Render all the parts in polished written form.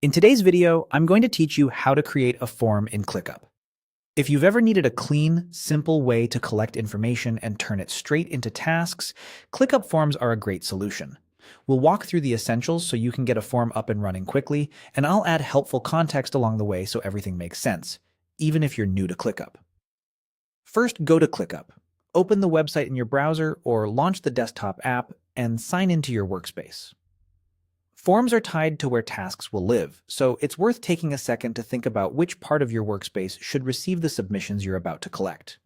In today's video, I'm going to teach you how to create a form in ClickUp. If you've ever needed a clean, simple way to collect information and turn it straight into tasks, ClickUp forms are a great solution. We'll walk through the essentials so you can get a form up and running quickly, and I'll add helpful context along the way so everything makes sense, even if you're new to ClickUp. First, go to ClickUp. Open the website in your browser or launch the desktop app and sign into your workspace. Forms are tied to where tasks will live, so it's worth taking a second to think about which part of your workspace should receive the submissions you're about to collect.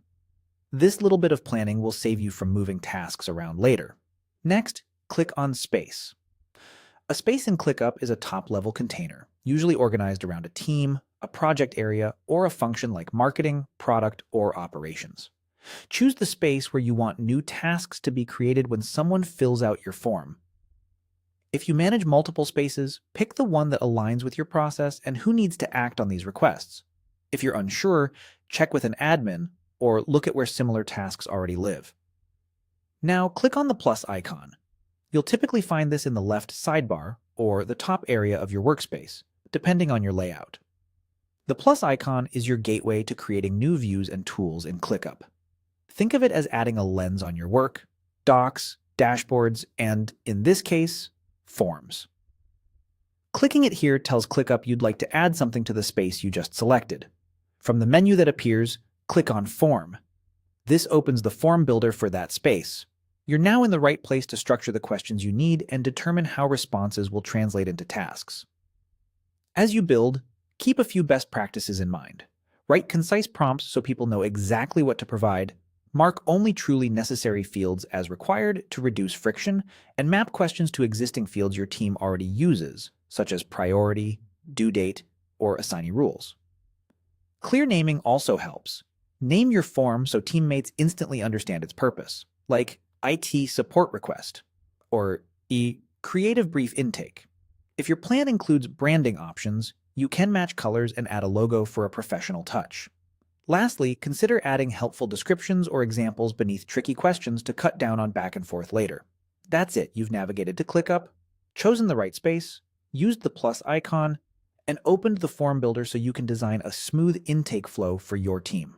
This little bit of planning will save you from moving tasks around later. Next, click on Space. A space in ClickUp is a top-level container, usually organized around a team, a project area, or a function like marketing, product, or operations. Choose the space where you want new tasks to be created when someone fills out your form. If you manage multiple spaces, pick the one that aligns with your process and who needs to act on these requests. If you're unsure, check with an admin or look at where similar tasks already live. Now click on the plus icon. You'll typically find this in the left sidebar or the top area of your workspace, depending on your layout. The plus icon is your gateway to creating new views and tools in ClickUp. Think of it as adding a lens on your work, docs, dashboards, and, in this case, forms. Clicking it here tells ClickUp you'd like to add something to the space you just selected. From the menu that appears, click on Form. This opens the form builder for that space. You're now in the right place to structure the questions you need and determine how responses will translate into tasks. As you build, keep a few best practices in mind. Write concise prompts so people know exactly what to provide. Mark only truly necessary fields as required to reduce friction, and map questions to existing fields your team already uses, such as priority, due date, or assignee rules. Clear naming also helps. Name your form so teammates instantly understand its purpose, like IT support request, or creative brief intake. If your plan includes branding options, you can match colors and add a logo for a professional touch. Lastly, consider adding helpful descriptions or examples beneath tricky questions to cut down on back and forth later. That's it. You've navigated to ClickUp, chosen the right space, used the plus icon, and opened the form builder so you can design a smooth intake flow for your team.